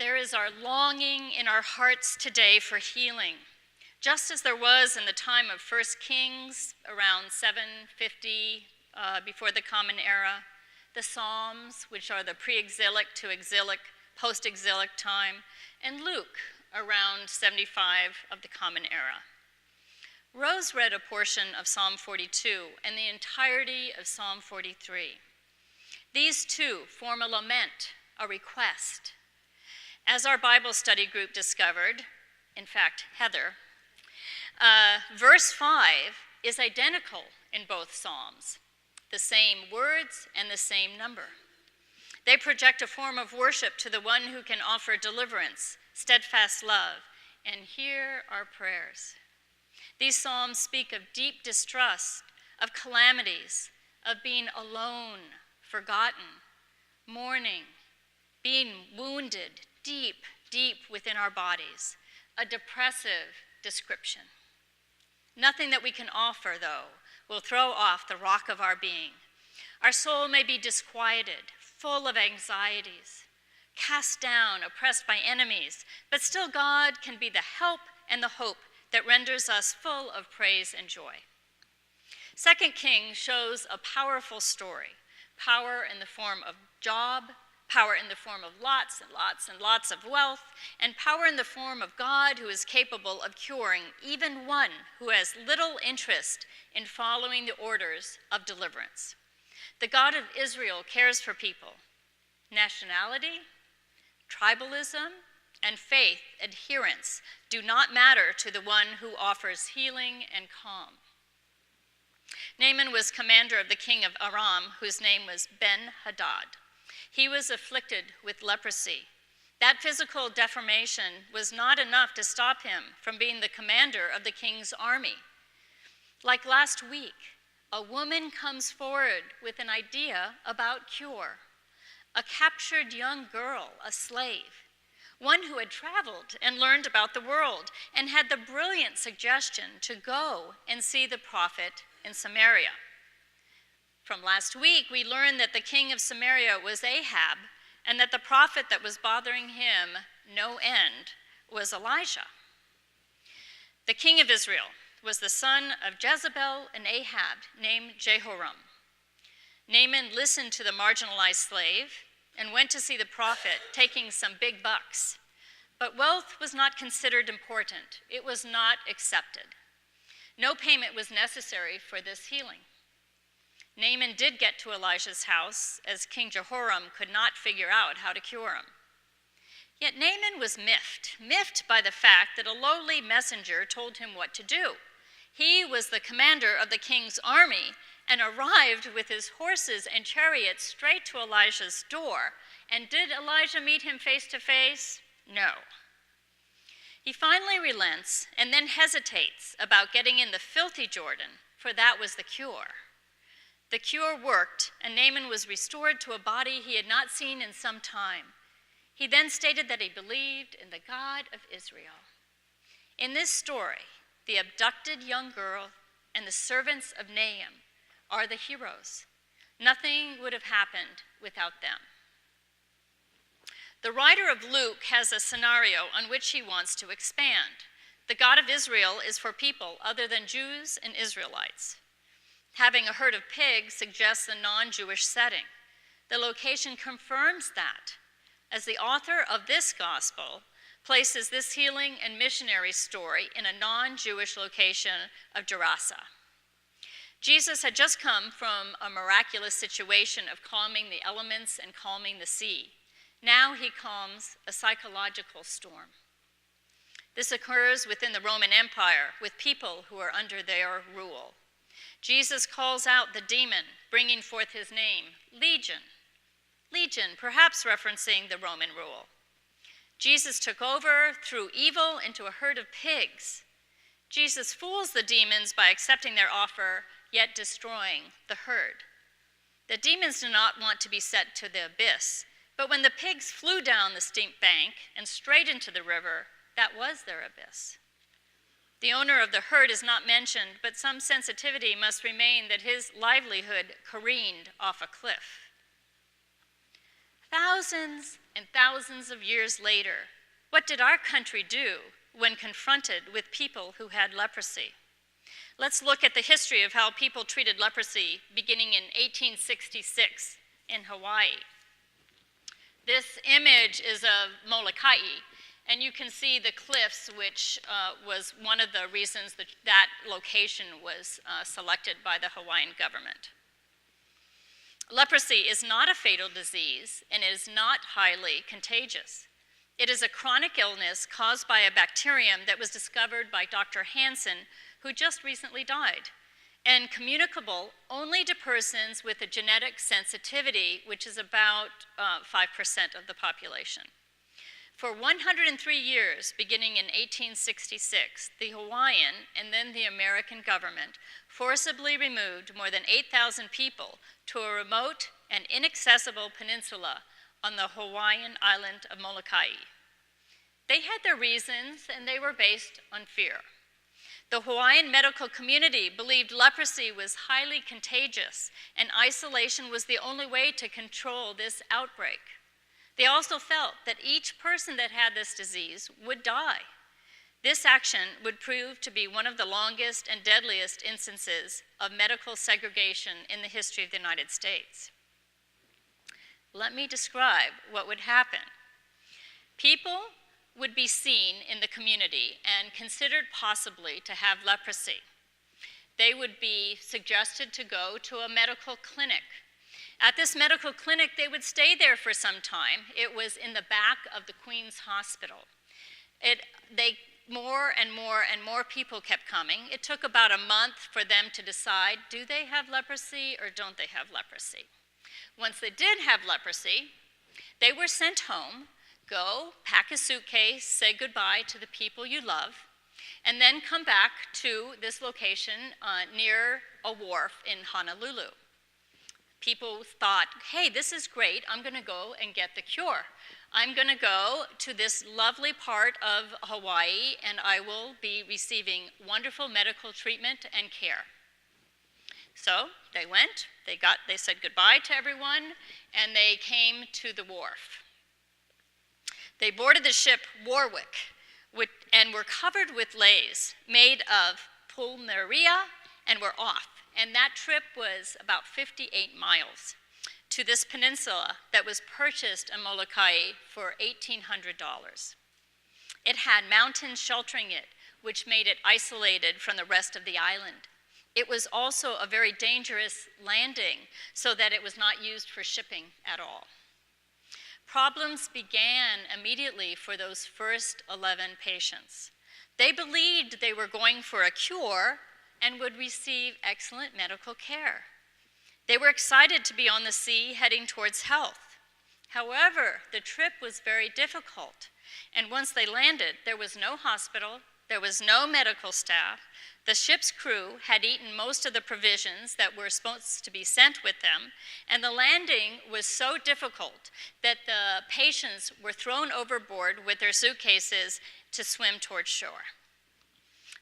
There is our longing in our hearts today for healing, just as there was in the time of 1 Kings around 750 before the Common Era, the Psalms, which are the pre-exilic to exilic, post-exilic time, and Luke around 75 of the Common Era. Rose read a portion of Psalm 42 and the entirety of Psalm 43. These two form a lament, a request. As our Bible study group discovered, in fact, Heather, verse 5 is identical in both Psalms, the same words and the same number. They project a form of worship to the one who can offer deliverance, steadfast love, and hear our prayers. These Psalms speak of deep distrust, of calamities, of being alone, forgotten, mourning, being wounded deep, deep within our bodies, a depressive description. Nothing that we can offer, though, will throw off the rock of our being. Our soul may be disquieted, full of anxieties, cast down, oppressed by enemies, but still God can be the help and the hope that renders us full of praise and joy. 2 Kings shows a powerful story, power in the form of job, power in the form of lots and lots and lots of wealth, and power in the form of God who is capable of curing even one who has little interest in following the orders of deliverance. The God of Israel cares for people. Nationality, tribalism, and faith adherence do not matter to the one who offers healing and calm. Naaman was commander of the king of Aram, whose name was Ben-Hadad. He was afflicted with leprosy. That physical deformation was not enough to stop him from being the commander of the king's army. Like last week, a woman comes forward with an idea about cure. A captured young girl, a slave, one who had traveled and learned about the world and had the brilliant suggestion to go and see the prophet in Samaria. From last week, we learned that the king of Samaria was Ahab and that the prophet that was bothering him no end was Elijah. The king of Israel was the son of Jezebel and Ahab, named Jehoram. Naaman listened to the marginalized slave and went to see the prophet, taking some big bucks. But wealth was not considered important. It was not accepted. No payment was necessary for this healing. Naaman did get to Elijah's house, as King Jehoram could not figure out how to cure him. Yet Naaman was miffed by the fact that a lowly messenger told him what to do. He was the commander of the king's army and arrived with his horses and chariots straight to Elijah's door. And did Elijah meet him face to face? No. He finally relents and then hesitates about getting in the filthy Jordan, for that was the cure. The cure worked, and Naaman was restored to a body he had not seen in some time. He then stated that he believed in the God of Israel. In this story, the abducted young girl and the servants of Naaman are the heroes. Nothing would have happened without them. The writer of Luke has a scenario on which he wants to expand. The God of Israel is for people other than Jews and Israelites. Having a herd of pigs suggests a non-Jewish setting. The location confirms that, as the author of this gospel places this healing and missionary story in a non-Jewish location of Gerasa. Jesus had just come from a miraculous situation of calming the elements and calming the sea. Now he calms a psychological storm. This occurs within the Roman Empire with people who are under their rule. Jesus calls out the demon, bringing forth his name, Legion. Legion, perhaps referencing the Roman rule. Jesus took over, threw evil into a herd of pigs. Jesus fools the demons by accepting their offer, yet destroying the herd. The demons do not want to be sent to the abyss, but when the pigs flew down the steep bank and straight into the river, that was their abyss. The owner of the herd is not mentioned, but some sensitivity must remain that his livelihood careened off a cliff. Thousands and thousands of years later, what did our country do when confronted with people who had leprosy? Let's look at the history of how people treated leprosy beginning in 1866 in Hawaii. This image is of Molokai, and you can see the cliffs, which was one of the reasons that location was selected by the Hawaiian government. Leprosy is not a fatal disease, and it is not highly contagious. It is a chronic illness caused by a bacterium that was discovered by Dr. Hansen, who just recently died, and communicable only to persons with a genetic sensitivity, which is about 5% of the population. For 103 years, beginning in 1866, the Hawaiian and then the American government forcibly removed more than 8,000 people to a remote and inaccessible peninsula on the Hawaiian island of Molokai. They had their reasons, and they were based on fear. The Hawaiian medical community believed leprosy was highly contagious, and isolation was the only way to control this outbreak. They also felt that each person that had this disease would die. This action would prove to be one of the longest and deadliest instances of medical segregation in the history of the United States. Let me describe what would happen. People would be seen in the community and considered possibly to have leprosy. They would be suggested to go to a medical clinic. At this medical clinic, they would stay there for some time. It was in the back of the Queen's Hospital. More and more people kept coming. It took about a month for them to decide, do they have leprosy or don't they have leprosy? Once they did have leprosy, they were sent home. Go, pack a suitcase, say goodbye to the people you love, and then come back to this location near a wharf in Honolulu. People thought, hey, this is great, I'm gonna go and get the cure. I'm gonna go to this lovely part of Hawaii and I will be receiving wonderful medical treatment and care. So they went, they said goodbye to everyone, and they came to the wharf. They boarded the ship Warwick and were covered with leis made of plumeria and were off. And that trip was about 58 miles to this peninsula that was purchased in Molokai for $1,800. It had mountains sheltering it, which made it isolated from the rest of the island. It was also a very dangerous landing, so that it was not used for shipping at all. Problems began immediately for those first 11 patients. They believed they were going for a cure and would receive excellent medical care. They were excited to be on the sea heading towards health. However, the trip was very difficult, and once they landed, there was no hospital, there was no medical staff. The ship's crew had eaten most of the provisions that were supposed to be sent with them, and the landing was so difficult that the patients were thrown overboard with their suitcases to swim towards shore.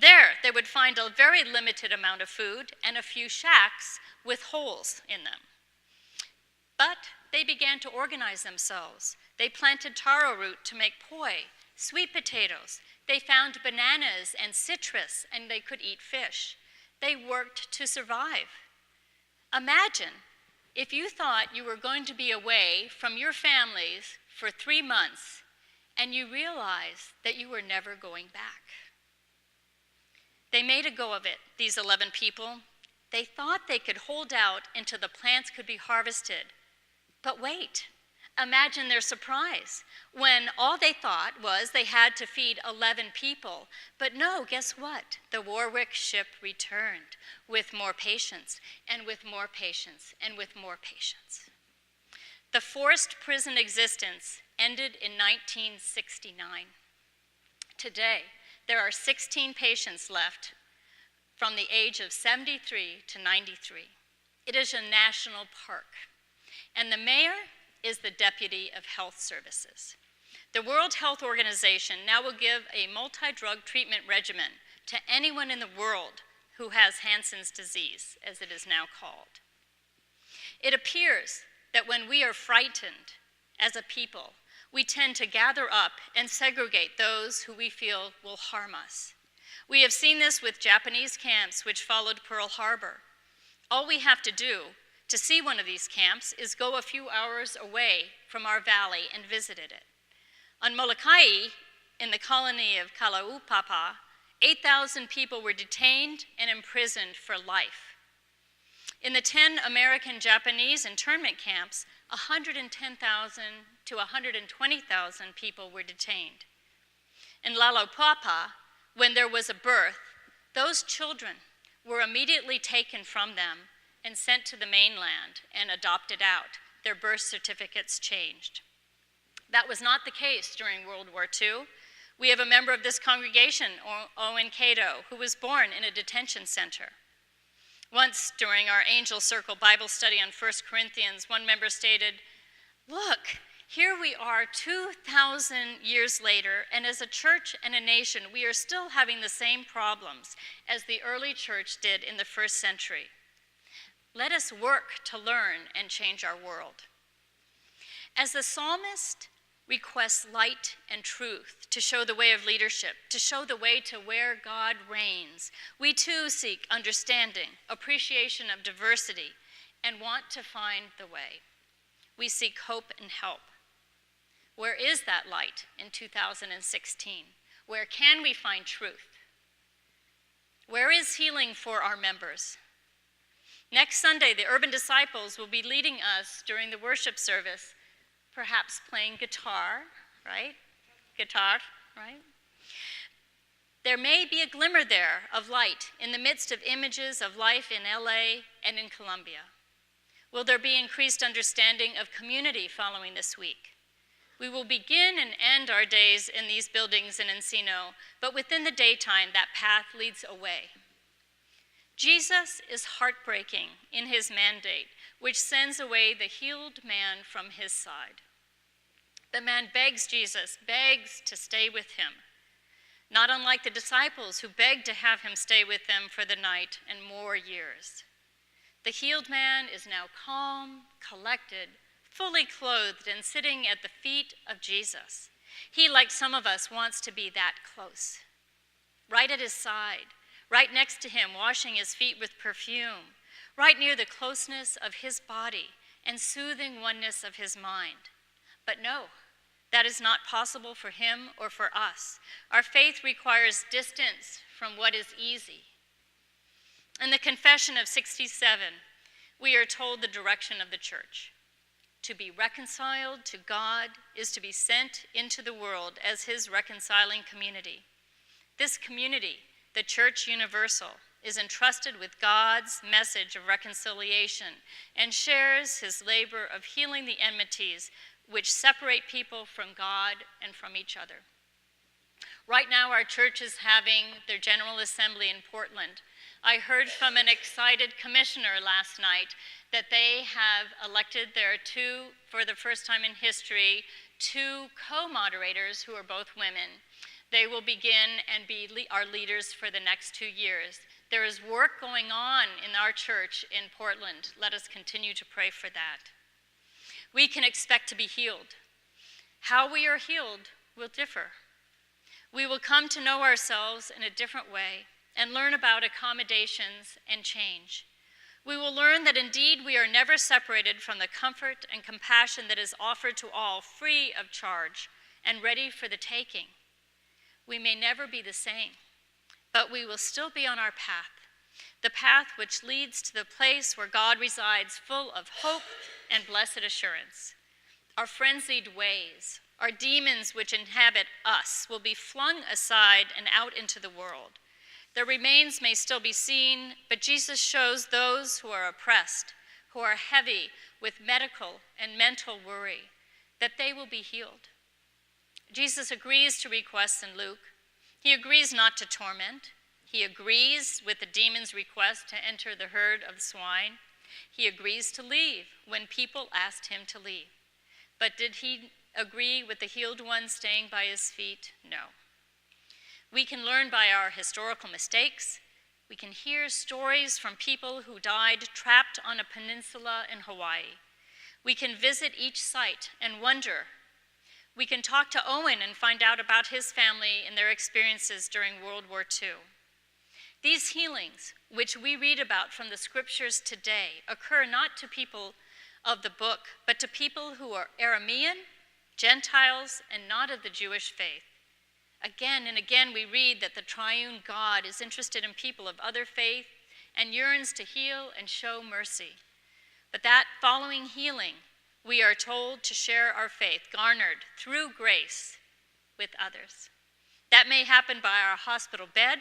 There, they would find a very limited amount of food and a few shacks with holes in them. But they began to organize themselves. They planted taro root to make poi, sweet potatoes. They found bananas and citrus, and they could eat fish. They worked to survive. Imagine if you thought you were going to be away from your families for 3 months, and you realized that you were never going back. They made a go of it, these 11 people. They thought they could hold out until the plants could be harvested. But wait, imagine their surprise when all they thought was they had to feed 11 people. But no, guess what? The Warwick ship returned with more patients, and with more patients, and with more patients. The forced prison existence ended in 1969. Today, there are 16 patients left from the age of 73 to 93. It is a national park, and the mayor is the Deputy of Health Services. The World Health Organization now will give a multi-drug treatment regimen to anyone in the world who has Hansen's disease, as it is now called. It appears that when we are frightened as a people, we tend to gather up and segregate those who we feel will harm us. We have seen this with Japanese camps which followed Pearl Harbor. All we have to do to see one of these camps is go a few hours away from our valley and visit it. On Molokai, in the colony of Kalaupapa, 8,000 people were detained and imprisoned for life. In the 10 American-Japanese internment camps, 110,000 to 120,000 people were detained. In Lalopapa, when there was a birth, those children were immediately taken from them and sent to the mainland and adopted out. Their birth certificates changed. That was not the case during World War II. We have a member of this congregation, Owen Cato, who was born in a detention center. Once during our Angel Circle Bible study on 1 Corinthians, one member stated, "Look, here we are 2,000 years later, and as a church and a nation, we are still having the same problems as the early church did in the first century. Let us work to learn and change our world." As the psalmist requests light and truth to show the way of leadership, to show the way to where God reigns, we too seek understanding, appreciation of diversity, and want to find the way. We seek hope and help. Where is that light in 2016? Where can we find truth? Where is healing for our members? Next Sunday, the Urban Disciples will be leading us during the worship service, perhaps playing guitar, right? Guitar, right? There may be a glimmer there of light in the midst of images of life in LA and in Colombia. Will there be increased understanding of community following this week? We will begin and end our days in these buildings in Encino, but within the daytime, that path leads away. Jesus is heartbreaking in his mandate, which sends away the healed man from his side. The man begs Jesus, begs to stay with him, not unlike the disciples who begged to have him stay with them for the night and more years. The healed man is now calm, collected, fully clothed, and sitting at the feet of Jesus. He, like some of us, wants to be that close, right at his side, right next to him, washing his feet with perfume, right near the closeness of his body and soothing oneness of his mind. But no, that is not possible for him or for us. Our faith requires distance from what is easy. In the Confession of 67, we are told the direction of the church. To be reconciled to God is to be sent into the world as his reconciling community. This community, the Church Universal, is entrusted with God's message of reconciliation and shares his labor of healing the enmities which separate people from God and from each other. Right now, our church is having their General Assembly in Portland. I heard from an excited commissioner last night that they have elected for the first time in history, 2 co-moderators who are both women. They will begin and be our leaders for the next 2 years. There is work going on in our church in Portland. Let us continue to pray for that. We can expect to be healed. How we are healed will differ. We will come to know ourselves in a different way and learn about accommodations and change. We will learn that indeed we are never separated from the comfort and compassion that is offered to all free of charge and ready for the taking. We may never be the same, but we will still be on our path, the path which leads to the place where God resides, full of hope and blessed assurance. Our frenzied ways, our demons which inhabit us, will be flung aside and out into the world. Their remains may still be seen, but Jesus shows those who are oppressed, who are heavy with medical and mental worry, that they will be healed. Jesus agrees to requests in Luke. He agrees not to torment. He agrees with the demon's request to enter the herd of swine. He agrees to leave when people asked him to leave. But did he agree with the healed one staying by his feet? No. We can learn by our historical mistakes. We can hear stories from people who died trapped on a peninsula in Hawaii. We can visit each site and wonder. We can talk to Owen and find out about his family and their experiences during World War II. These healings, which we read about from the scriptures today, occur not to people of the book, but to people who are Aramean, Gentiles, and not of the Jewish faith. Again and again we read that the triune God is interested in people of other faith and yearns to heal and show mercy. But that following healing, we are told to share our faith, garnered through grace, with others. That may happen by our hospital bed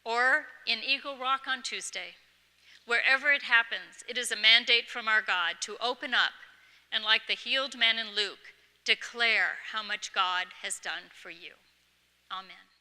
or in Eagle Rock on Tuesday. Wherever it happens, it is a mandate from our God to open up and, like the healed man in Luke, declare how much God has done for you. Amen.